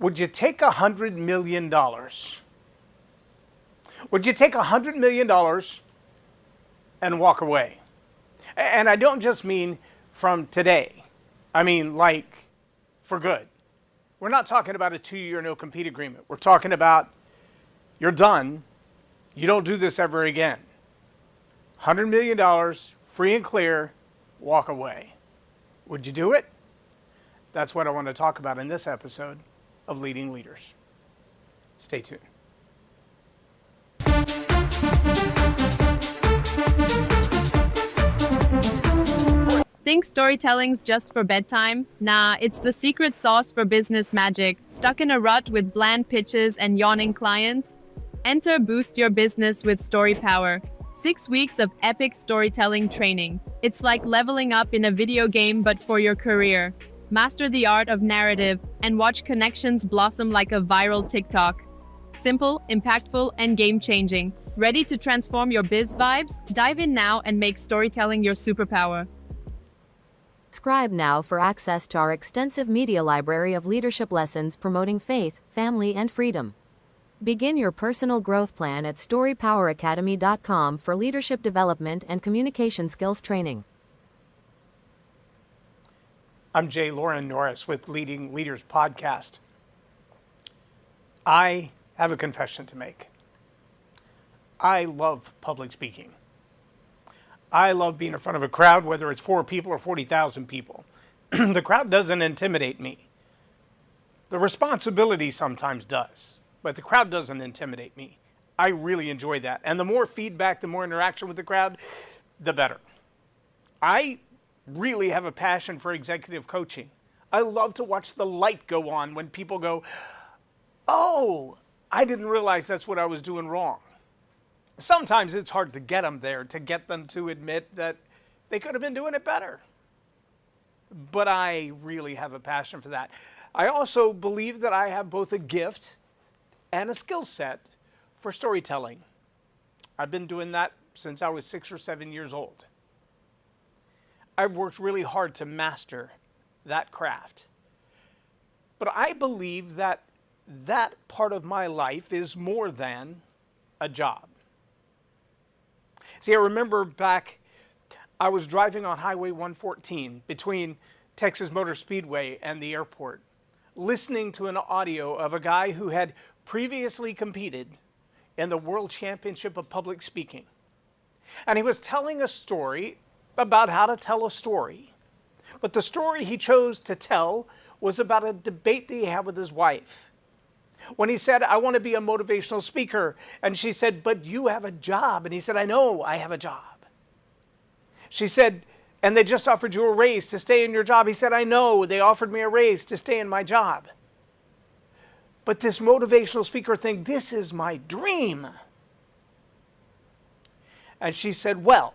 Would you take $100 million? Would you take $100 million and walk away? And I don't just mean from today. I mean like for good. We're not talking about a 2-year no-compete agreement. We're talking about you're done. You don't do this ever again. $100 million, free and clear, walk away. Would you do it? That's what I want to talk about in this episode of Leading Leaders. Stay tuned. Think storytelling's just for bedtime? Nah, it's the secret sauce for business magic. Stuck in a rut with bland pitches and yawning clients? Enter Boost Your Business with Story Power. 6 weeks of epic storytelling training. It's like leveling up in a video game but for your career. Master the art of narrative and watch connections blossom like a viral TikTok. Simple, impactful, and game-changing. Ready to transform your biz vibes? Dive in now and make storytelling your superpower. Subscribe now for access to our extensive media library of leadership lessons promoting faith, family, and freedom. Begin your personal growth plan at StoryPowerAcademy.com for leadership development and communication skills training. I'm Loren Norris with Leading Leaders Podcast. I have a confession to make. I love public speaking. I love being in front of a crowd, whether it's 4 people or 40,000 people. The crowd doesn't intimidate me. The responsibility sometimes does, but the crowd doesn't intimidate me. I really enjoy that. And the more feedback, the more interaction with the crowd, the better. I really have a passion for executive coaching. I love to watch the light go on when people go, oh, I didn't realize that's what I was doing wrong. Sometimes it's hard to get them there, to get them to admit that they could have been doing it better. But I really have a passion for that. I also believe that I have both a gift and a skill set for storytelling. I've been doing that since I was 6 or 7 years old. I've worked really hard to master that craft. But I believe that that part of my life is more than a job. See, I remember back, I was driving on Highway 114 between Texas Motor Speedway and the airport, listening to an audio of a guy who had previously competed in the World Championship of Public Speaking. And he was telling a story about how to tell a story. But the story he chose to tell was about a debate that he had with his wife. When he said, I want to be a motivational speaker, and she said, but you have a job. And he said, I know I have a job. She said, and they just offered you a raise to stay in your job. He said, I know they offered me a raise to stay in my job. But this motivational speaker thing, this is my dream. And she said, well,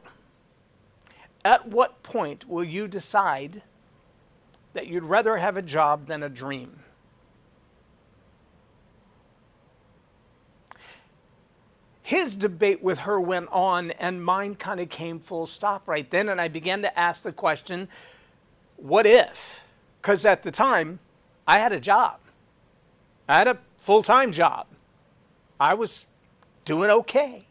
at what point will you decide that you'd rather have a job than a dream? His debate with her went on, and mine kind of came full stop right then, and I began to ask the question, what if? Because at the time, I had a job. I had a full-time job. I was doing okay.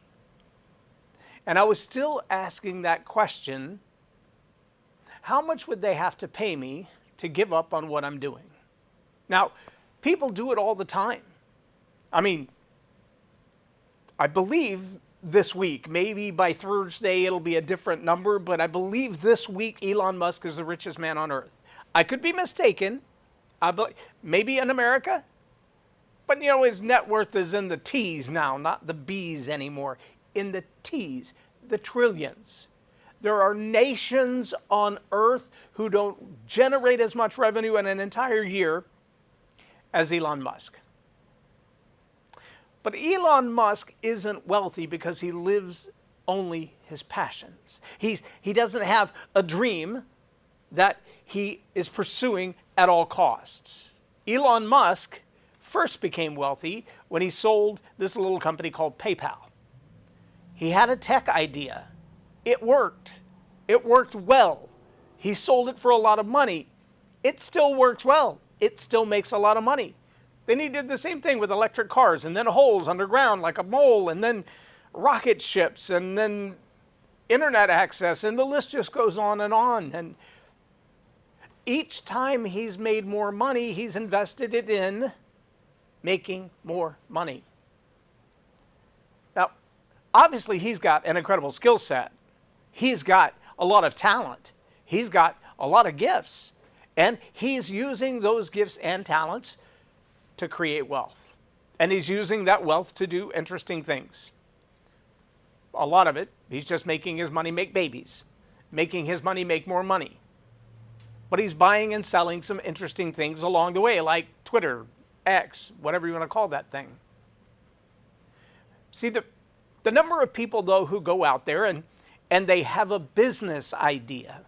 And I was still asking that question, how much would they have to pay me to give up on what I'm doing? Now, people do it all the time. I mean, I believe this week, maybe by Thursday it'll be a different number, but I believe this week Elon Musk is the richest man on earth. I could be mistaken, maybe in America, but you know, his net worth is in the T's now, not the B's anymore, in the T's, the trillions. There are nations on earth who don't generate as much revenue in an entire year as Elon Musk. But Elon Musk isn't wealthy because he lives only his passions. He doesn't have a dream that he is pursuing at all costs. Elon Musk first became wealthy when he sold this little company called PayPal. He had a tech idea. It worked. It worked well. He sold it for a lot of money. It still works well. It still makes a lot of money. Then he did the same thing with electric cars, and then holes underground like a mole, and then rocket ships, and then internet access, and the list just goes on. And each time he's made more money, he's invested it in making more money. Now, obviously, he's got an incredible skill set. He's got a lot of talent. He's got a lot of gifts. And he's using those gifts and talents to create wealth. And he's using that wealth to do interesting things. A lot of it, he's just making his money make babies, making his money make more money. But he's buying and selling some interesting things along the way, like Twitter, X, whatever you want to call that thing. See, the number of people, though, who go out there and they have a business idea.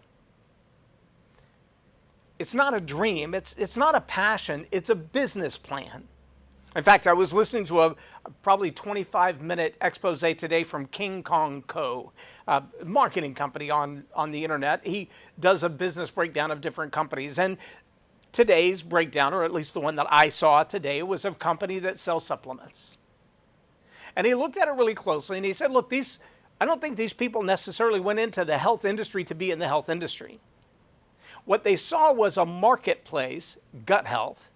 It's not a dream, it's not a passion, it's a business plan. In fact, I was listening to a probably 25-minute expose today from King Kong Co., a marketing company on the internet. He does a business breakdown of different companies. And today's breakdown, or at least the one that I saw today, was of a company that sells supplements. And he looked at it really closely and he said, look, I don't think these people necessarily went into the health industry to be in the health industry. What they saw was a marketplace, gut health,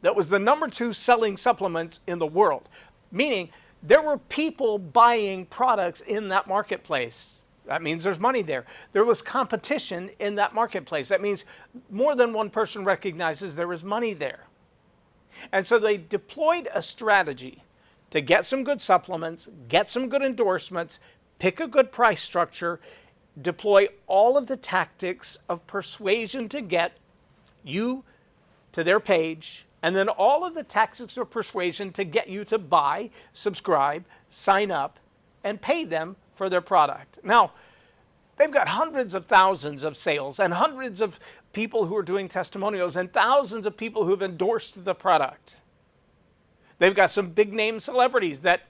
that was the #2 selling supplements in the world. Meaning there were people buying products in that marketplace. That means there's money there. There was competition in that marketplace. That means more than one person recognizes there is money there. And so they deployed a strategy to get some good supplements, get some good endorsements, pick a good price structure, deploy all of the tactics of persuasion to get you to their page, and then all of the tactics of persuasion to get you to buy, subscribe, sign up, and pay them for their product. Now, they've got hundreds of thousands of sales and hundreds of people who are doing testimonials and thousands of people who have endorsed the product. They've got some big name celebrities that,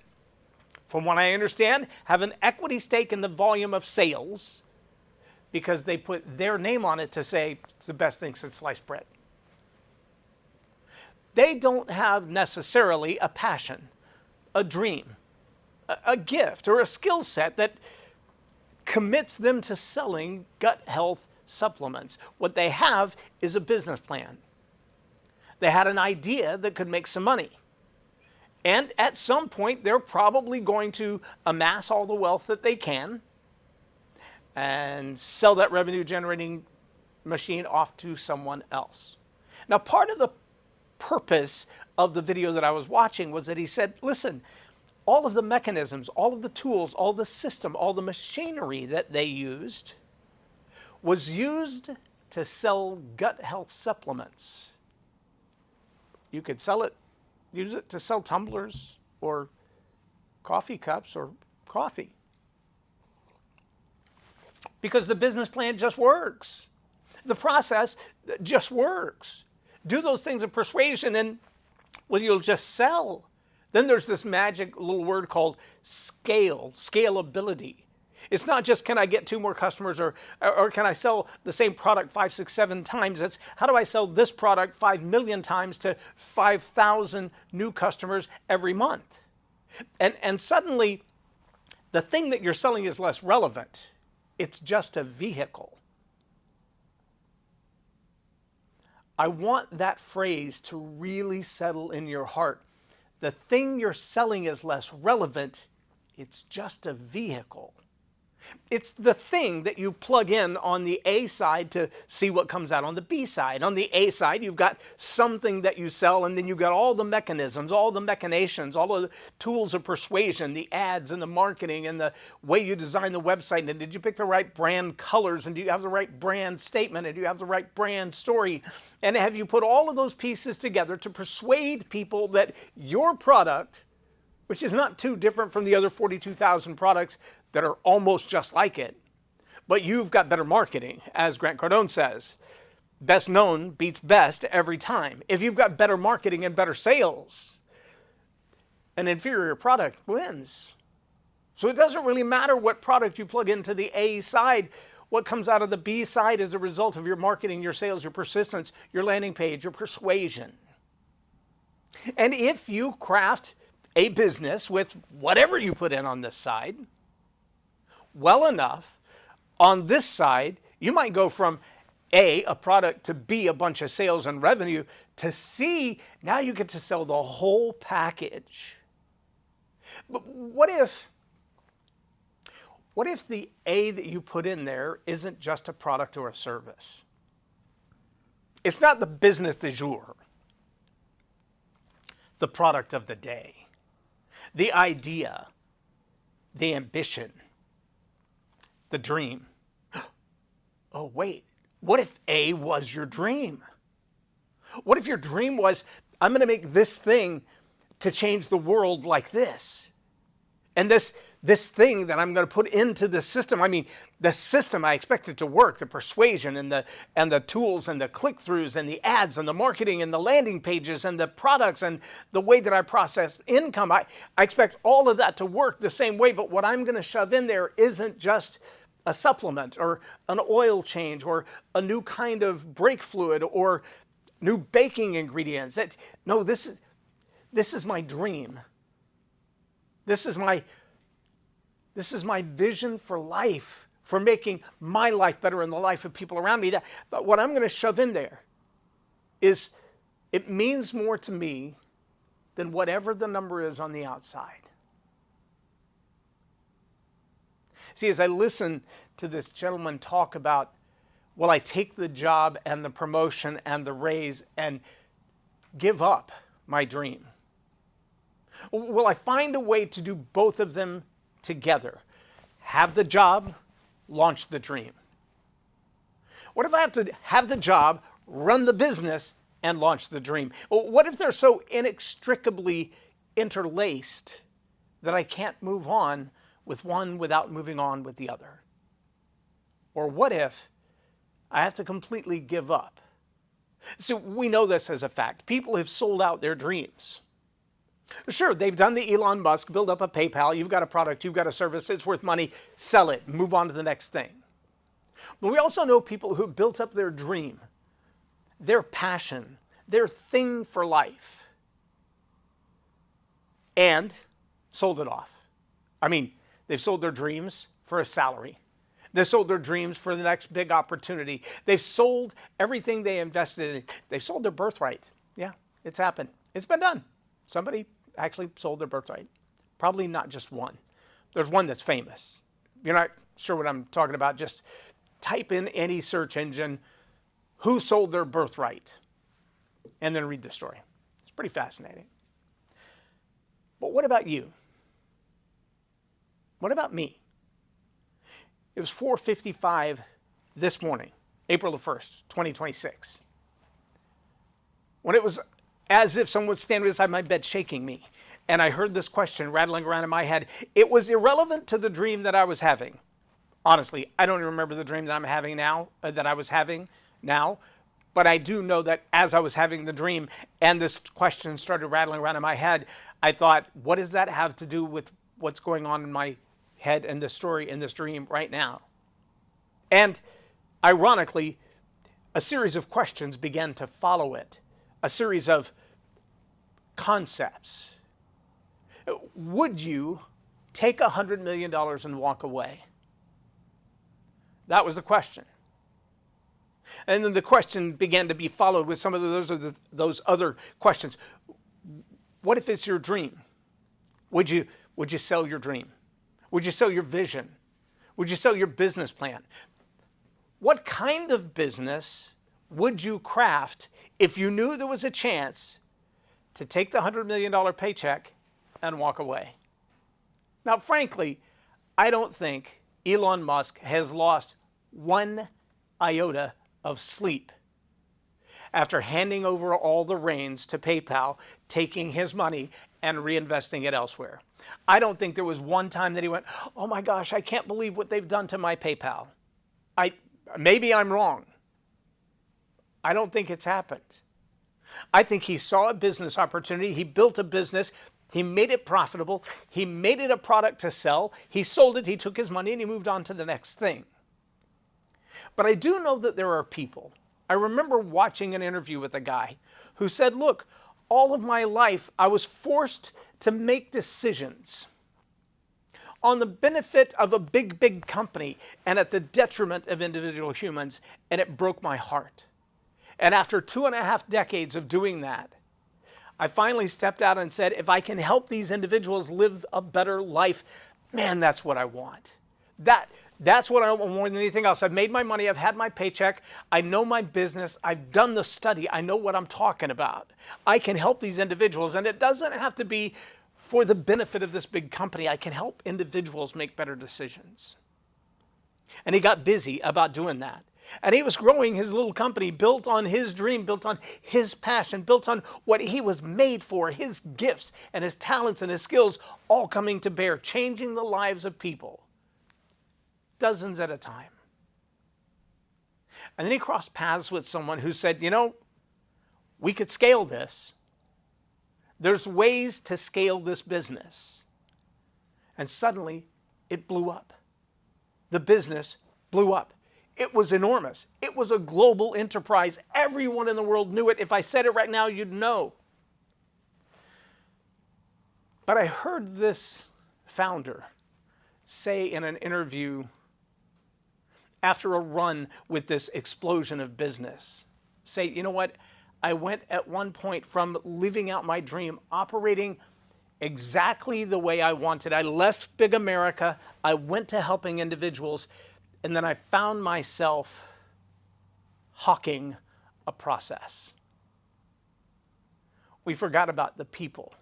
from what I understand, have an equity stake in the volume of sales because they put their name on it to say it's the best thing since sliced bread. They don't have necessarily a passion, a dream, a gift, or a skill set that commits them to selling gut health supplements. What they have is a business plan. They had an idea that could make some money. And at some point, they're probably going to amass all the wealth that they can and sell that revenue generating machine off to someone else. Now, part of the purpose of the video that I was watching was that he said, listen, all of the mechanisms, all of the tools, all the system, all the machinery that they used was used to sell gut health supplements. You could sell it, use it to sell tumblers or coffee cups or coffee. Because the business plan just works. The process just works. Do those things of persuasion and, well, you'll just sell. Then there's this magic little word called scale, scalability. It's not just can I get 2 more customers or can I sell the same product 5, 6, 7 times. It's how do I sell this product 5 million times to 5,000 new customers every month? And suddenly the thing that you're selling is less relevant. It's just a vehicle. I want that phrase to really settle in your heart. The thing you're selling is less relevant. It's just a vehicle. It's the thing that you plug in on the A side to see what comes out on the B side. On the A side, you've got something that you sell, and then you've got all the mechanisms, all the machinations, all the tools of persuasion, the ads and the marketing and the way you design the website. And did you pick the right brand colors? And do you have the right brand statement? And do you have the right brand story? And have you put all of those pieces together to persuade people that your product, which is not too different from the other 42,000 products that are almost just like it, but you've got better marketing, as Grant Cardone says. Best known beats best every time. If you've got better marketing and better sales, an inferior product wins. So it doesn't really matter what product you plug into the A side. What comes out of the B side is a result of your marketing, your sales, your persistence, your landing page, your persuasion. And if you craft a business with whatever you put in on this side, well enough, on this side, you might go from A, a product, to B, a bunch of sales and revenue, to C, now you get to sell the whole package. But what if the A that you put in there isn't just a product or a service? It's not the business du jour, the product of the day, the idea, the ambition, the dream. Oh, wait, what if A was your dream? What if your dream was, I'm going to make this thing to change the world like this? And this thing that I'm going to put into the system, I mean, the system, I expect it to work, the persuasion and the tools and the click-throughs and the ads and the marketing and the landing pages and the products and the way that I process income. I expect all of that to work the same way, but what I'm going to shove in there isn't just a supplement or an oil change or a new kind of brake fluid or new baking ingredients. No, this is my dream. This is my vision for life, for making my life better and the life of people around me. But what I'm going to shove in there is, it means more to me than whatever the number is on the outside. See, as I listen to this gentleman talk about, will I take the job and the promotion and the raise and give up my dream? Will I find a way to do both of them together? Have the job, launch the dream. What if I have to have the job, run the business, and launch the dream? What if they're so inextricably interlaced that I can't move on with one without moving on with the other? Or what if I have to completely give up? So we know this as a fact. People have sold out their dreams. Sure, they've done the Elon Musk, build up a PayPal, you've got a product, you've got a service, it's worth money, sell it, move on to the next thing. But we also know people who built up their dream, their passion, their thing for life, and sold it off. I mean, they've sold their dreams for a salary. They sold their dreams for the next big opportunity. They've sold everything they invested in. They've sold their birthright. Yeah, it's happened. It's been done. Somebody actually sold their birthright. Probably not just one. There's one that's famous. If you're not sure what I'm talking about, just type in any search engine, who sold their birthright, and then read the story. It's pretty fascinating. But what about you? What about me? It was 4:55 this morning, April the 1st, 2026. When it was as if someone was standing beside my bed shaking me, and I heard this question rattling around in my head. It was irrelevant to the dream that I was having. Honestly, I don't even remember the dream that I'm having now, that I was having now, but I do know that as I was having the dream and this question started rattling around in my head, I thought, what does that have to do with what's going on in my head and the story in this dream right now? And ironically, a series of questions began to follow it, a series of concepts. Would you take $100 million and walk away? That was the question. And then the question began to be followed with some of those other questions. What if it's your dream? Would you sell your dream? Would you sell your vision? Would you sell your business plan? What kind of business would you craft if you knew there was a chance to take the $100 million paycheck and walk away? Now, frankly, I don't think Elon Musk has lost one iota of sleep after handing over all the reins to PayPal, taking his money and reinvesting it elsewhere. I don't think there was one time that he went, oh my gosh, I can't believe what they've done to my PayPal. Maybe I'm wrong. I don't think it's happened. I think he saw a business opportunity. He built a business. He made it profitable. He made it a product to sell. He sold it. He took his money and he moved on to the next thing. But I do know that there are people. I remember watching an interview with a guy who said, look, all of my life, I was forced to make decisions on the benefit of a big, big company and at the detriment of individual humans, and it broke my heart. And after 2.5 decades of doing that, I finally stepped out and said, if I can help these individuals live a better life, man, that's what I want. That's what I want more than anything else. I've made my money. I've had my paycheck. I know my business. I've done the study. I know what I'm talking about. I can help these individuals, and it doesn't have to be for the benefit of this big company. I can help individuals make better decisions. And he got busy about doing that. And he was growing his little company built on his dream, built on his passion, built on what he was made for, his gifts and his talents and his skills all coming to bear, changing the lives of people, dozens at a time. And then he crossed paths with someone who said, you know, we could scale this. There's ways to scale this business. And suddenly it blew up. The business blew up. It was enormous. It was a global enterprise. Everyone in the world knew it. If I said it right now, you'd know. But I heard this founder say in an interview after a run with this explosion of business, say, you know what? I went at one point from living out my dream, operating exactly the way I wanted. I left big America. I went to helping individuals. And then I found myself hawking a process. We forgot about the people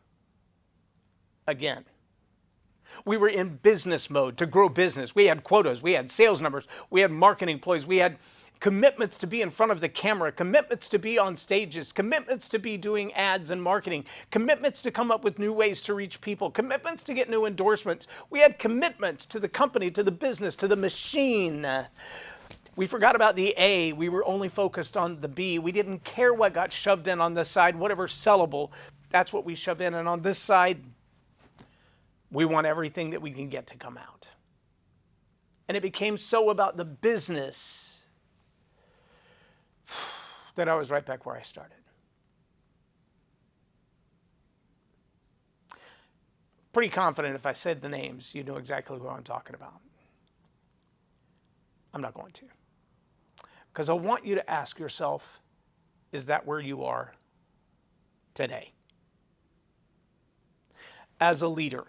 again. We were in business mode to grow business. We had quotas, we had sales numbers, we had marketing employees, we had commitments to be in front of the camera, commitments to be on stages, commitments to be doing ads and marketing, commitments to come up with new ways to reach people, commitments to get new endorsements. We had commitments to the company, to the business, to the machine. We forgot about the A. We were only focused on the B. We didn't care what got shoved in on this side, whatever sellable, that's what we shove in. And on this side, we want everything that we can get to come out. And it became so about the business that I was right back where I started. Pretty confident if I said the names, you know exactly who I'm talking about. I'm not going to. Because I want you to ask yourself, is that where you are today? As a leader,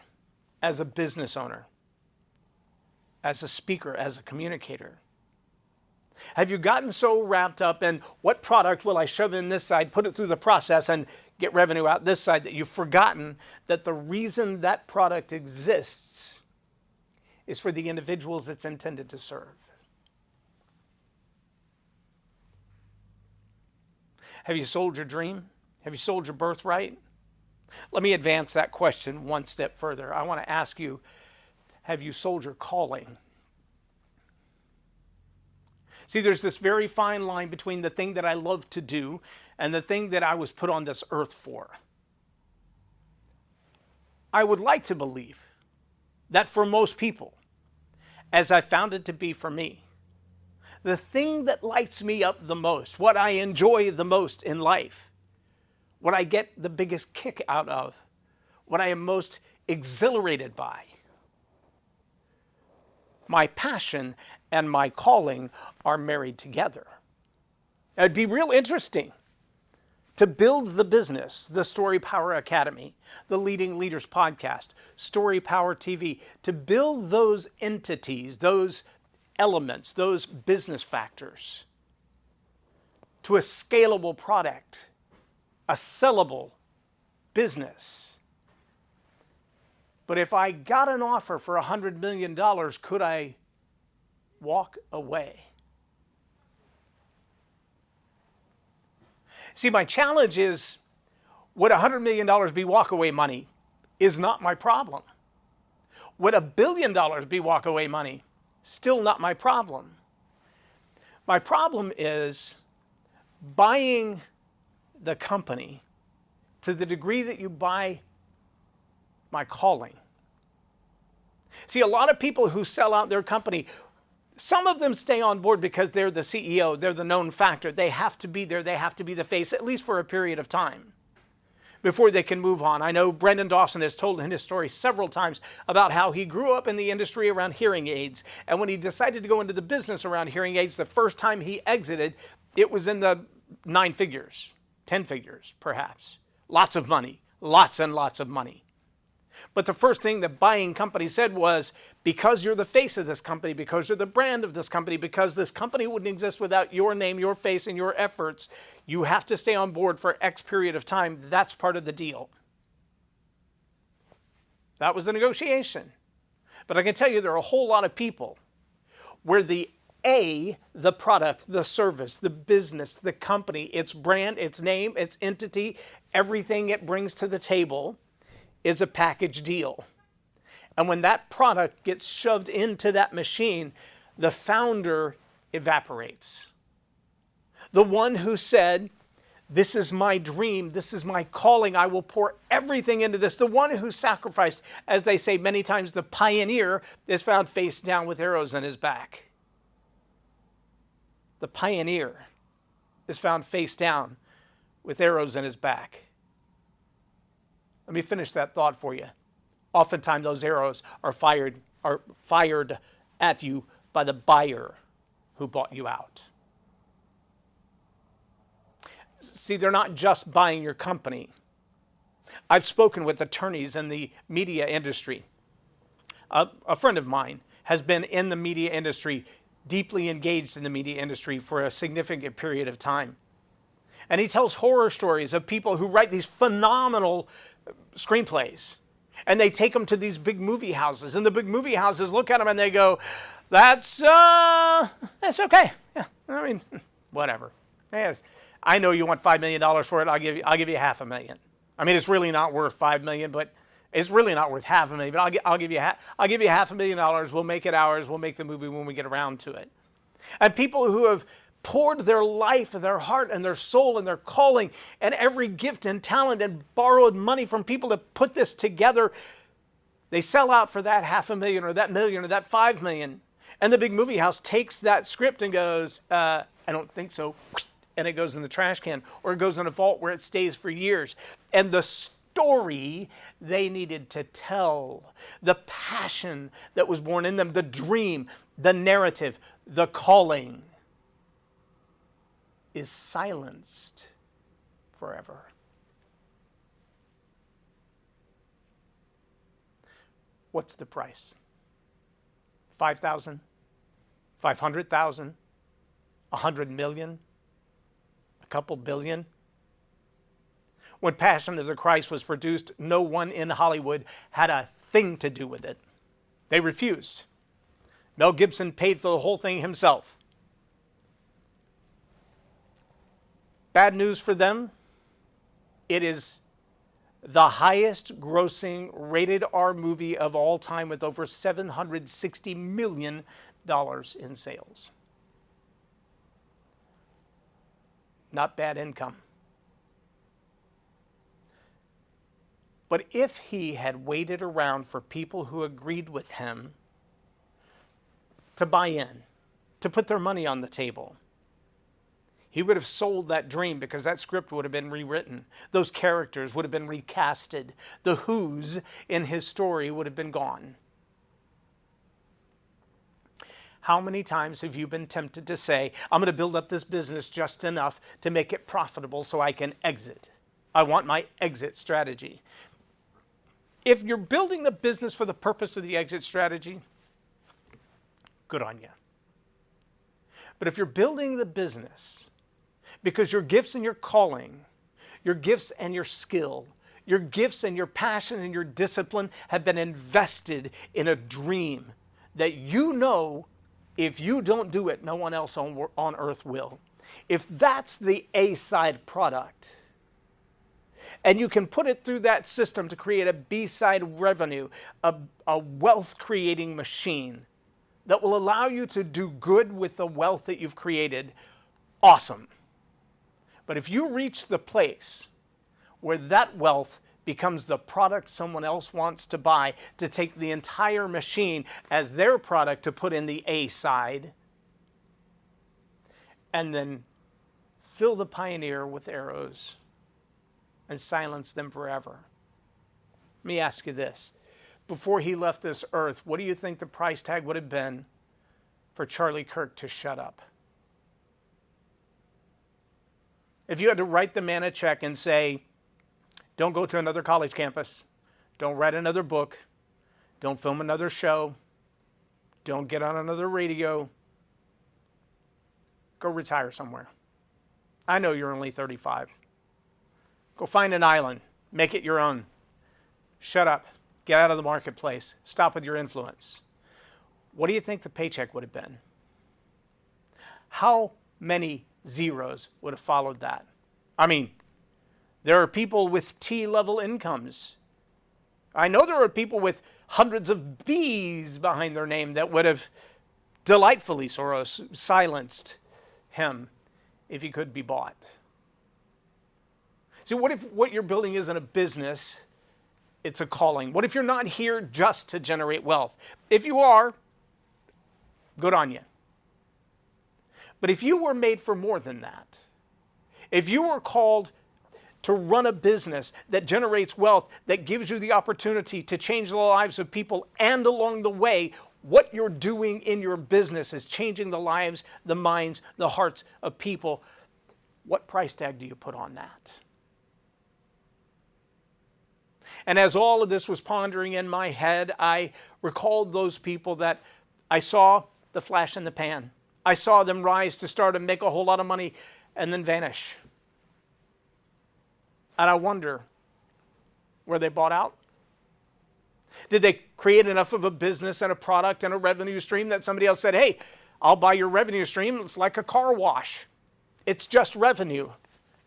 as a business owner, as a speaker, as a communicator, have you gotten so wrapped up in what product will I shove in this side, put it through the process, and get revenue out this side that you've forgotten that the reason that product exists is for the individuals it's intended to serve? Have you sold your dream? Have you sold your birthright? Let me advance that question one step further. I want to ask you, have you sold your calling? See, there's this very fine line between the thing that I love to do and the thing that I was put on this earth for. I would like to believe that for most people, as I found it to be for me, the thing that lights me up the most, what I enjoy the most in life, what I get the biggest kick out of, what I am most exhilarated by, my passion and my calling are married together. It'd be real interesting to build the business, the Story Power Academy, the Leading Leaders Podcast, Story Power TV, to build those entities, those elements, those business factors to a scalable product, a sellable business. But if I got an offer for $100 million, could I walk away? See, my challenge is, would $100 million be walkaway money is not my problem. Would $1 billion be walkaway money? Still not my problem. My problem is buying the company to the degree that you buy my calling. See, a lot of people who sell out their company, some of them stay on board because they're the CEO, they're the known factor. They have to be there, they have to be the face, at least for a period of time. before they can move on. I know Brendan Dawson has told in his story several times about how he grew up in the industry around hearing aids. And when he decided to go into the business around hearing aids, the first time he exited, it was in the 9 figures, 10 figures, perhaps. Lots of money, lots and lots of money. But the first thing the buying company said was, because you're the face of this company, because you're the brand of this company, because this company wouldn't exist without your name, your face, and your efforts, you have to stay on board for X period of time. That's part of the deal. That was the negotiation. But I can tell you there are a whole lot of people where the product, the service, the business, the company, its brand, its name, its entity, everything it brings to the table is a package deal. And when that product gets shoved into that machine, the founder evaporates. The one who said, this is my dream, this is my calling, I will pour everything into this. The one who sacrificed, as they say many times, the pioneer is found face down with arrows in his back. The pioneer is found face down with arrows in his back. Let me finish that thought for you. Oftentimes those arrows are fired at you by the buyer who bought you out. See, they're not just buying your company. I've spoken with attorneys in the media industry. A friend of mine has been in the media industry, deeply engaged in the media industry for a significant period of time. And he tells horror stories of people who write these phenomenal screenplays. And they take them to these big movie houses. And the big movie houses look at them and they go, that's okay. Yeah, I mean, whatever. Yes. I know you want $5 million for it. I'll give you $500,000. I mean, it's really not worth $5 million, but it's really not worth $500,000. But I'll give you $500,000. We'll make it ours. We'll make the movie when we get around to it. And people who have poured their life and their heart and their soul and their calling and every gift and talent and borrowed money from people to put this together, they sell out for that $500,000 or that $1 million or that $5 million. And the big movie house takes that script and goes, I don't think so. And it goes in the trash can, or it goes in a vault where it stays for years. And the story they needed to tell, the passion that was born in them, the dream, the narrative, the calling, is silenced forever. What's the price? 5,000? 500,000? 100 million? A couple billion? When Passion of the Christ was produced, no one in Hollywood had a thing to do with it. They refused. Mel Gibson paid for the whole thing himself. Bad news for them, it is the highest grossing rated R movie of all time with over $760 million in sales. Not bad income. But if he had waited around for people who agreed with him to buy in, to put their money on the table, he would have sold that dream, because that script would have been rewritten. Those characters would have been recasted. The who's in his story would have been gone. How many times have you been tempted to say, I'm going to build up this business just enough to make it profitable so I can exit? I want my exit strategy. If you're building the business for the purpose of the exit strategy, good on you. But if you're building the business because your gifts and your calling, your gifts and your skill, your gifts and your passion and your discipline have been invested in a dream that you know if you don't do it, no one else on earth will. If that's the A-side product, and you can put it through that system to create a B-side revenue, a wealth-creating machine that will allow you to do good with the wealth that you've created, awesome. But if you reach the place where that wealth becomes the product someone else wants to buy, to take the entire machine as their product to put in the A side, and then fill the pioneer with arrows, and silence them forever. Let me ask you this. Before he left this earth, what do you think the price tag would have been for Charlie Kirk to shut up? If you had to write the man a check and say, don't go to another college campus, don't write another book, don't film another show, don't get on another radio, go retire somewhere. I know you're only 35. Go find an island, make it your own. Shut up, get out of the marketplace, stop with your influence. What do you think the paycheck would have been? How many zeros would have followed that? I mean, there are people with T-level incomes. I know there are people with hundreds of B's behind their name that would have delightfully Soros silenced him if he could be bought. So what if what you're building isn't a business, it's a calling? What if you're not here just to generate wealth? If you are, good on you. But if you were made for more than that, if you were called to run a business that generates wealth, that gives you the opportunity to change the lives of people, and along the way, what you're doing in your business is changing the lives, the minds, the hearts of people, what price tag do you put on that? And as all of this was pondering in my head, I recalled those people that I saw the flash in the pan. I saw them rise to start and make a whole lot of money and then vanish. And I wonder, were they bought out? Did they create enough of a business and a product and a revenue stream that somebody else said, hey, I'll buy your revenue stream. It's like a car wash. It's just revenue.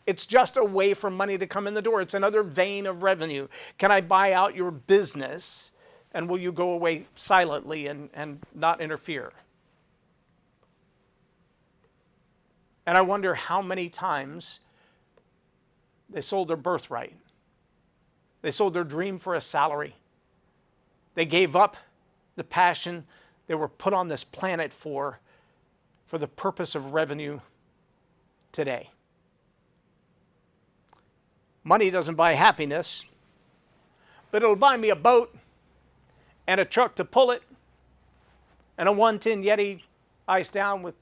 It's just a way for money to come in the door. It's another vein of revenue. Can I buy out your business, and will you go away silently and not interfere? And I wonder how many times they sold their birthright. They sold their dream for a salary. They gave up the passion they were put on this planet for the purpose of revenue today. Money doesn't buy happiness, but it'll buy me a boat and a truck to pull it and a 110 Yeti iced down with.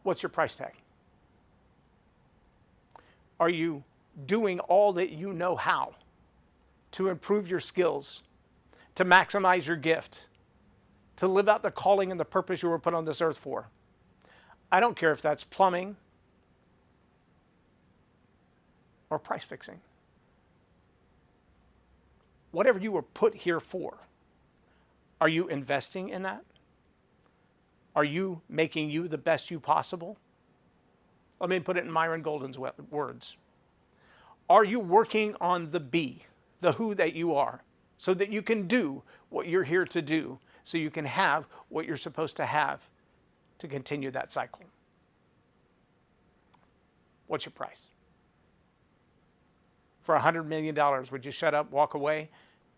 What's your price tag? Are you doing all that you know how to improve your skills, to maximize your gift, to live out the calling and the purpose you were put on this earth for? I don't care if that's plumbing or price fixing. Whatever you were put here for, are you investing in that? Are you making you the best you possible? Let me put it in Myron Golden's words. Are you working on the be, the who that you are, so that you can do what you're here to do, so you can have what you're supposed to have to continue that cycle? What's your price? For $100 million, would you shut up, walk away,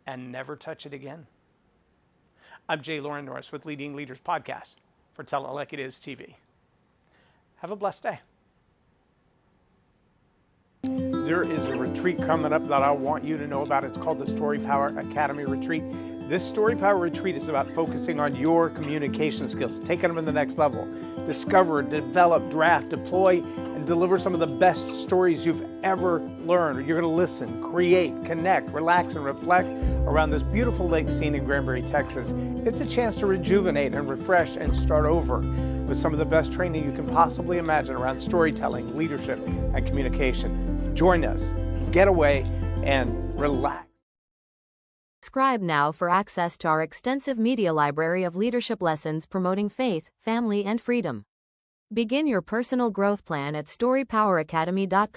and never touch it again? I'm Loren Norris with Leading Leaders Podcast for Tell It Like It Is TV. Have a blessed day. There is a retreat coming up that I want you to know about. It's called the Story Power Academy Retreat. This Story Power Retreat is about focusing on your communication skills, taking them to the next level. Discover, develop, draft, deploy, and deliver some of the best stories you've ever learned. You're going to listen, create, connect, relax, and reflect around this beautiful lake scene in Granbury, Texas. It's a chance to rejuvenate and refresh and start over with some of the best training you can possibly imagine around storytelling, leadership, and communication. Join us, get away, and relax. Subscribe now for access to our extensive media library of leadership lessons promoting faith, family, and freedom. Begin your personal growth plan at StoryPowerAcademy.com.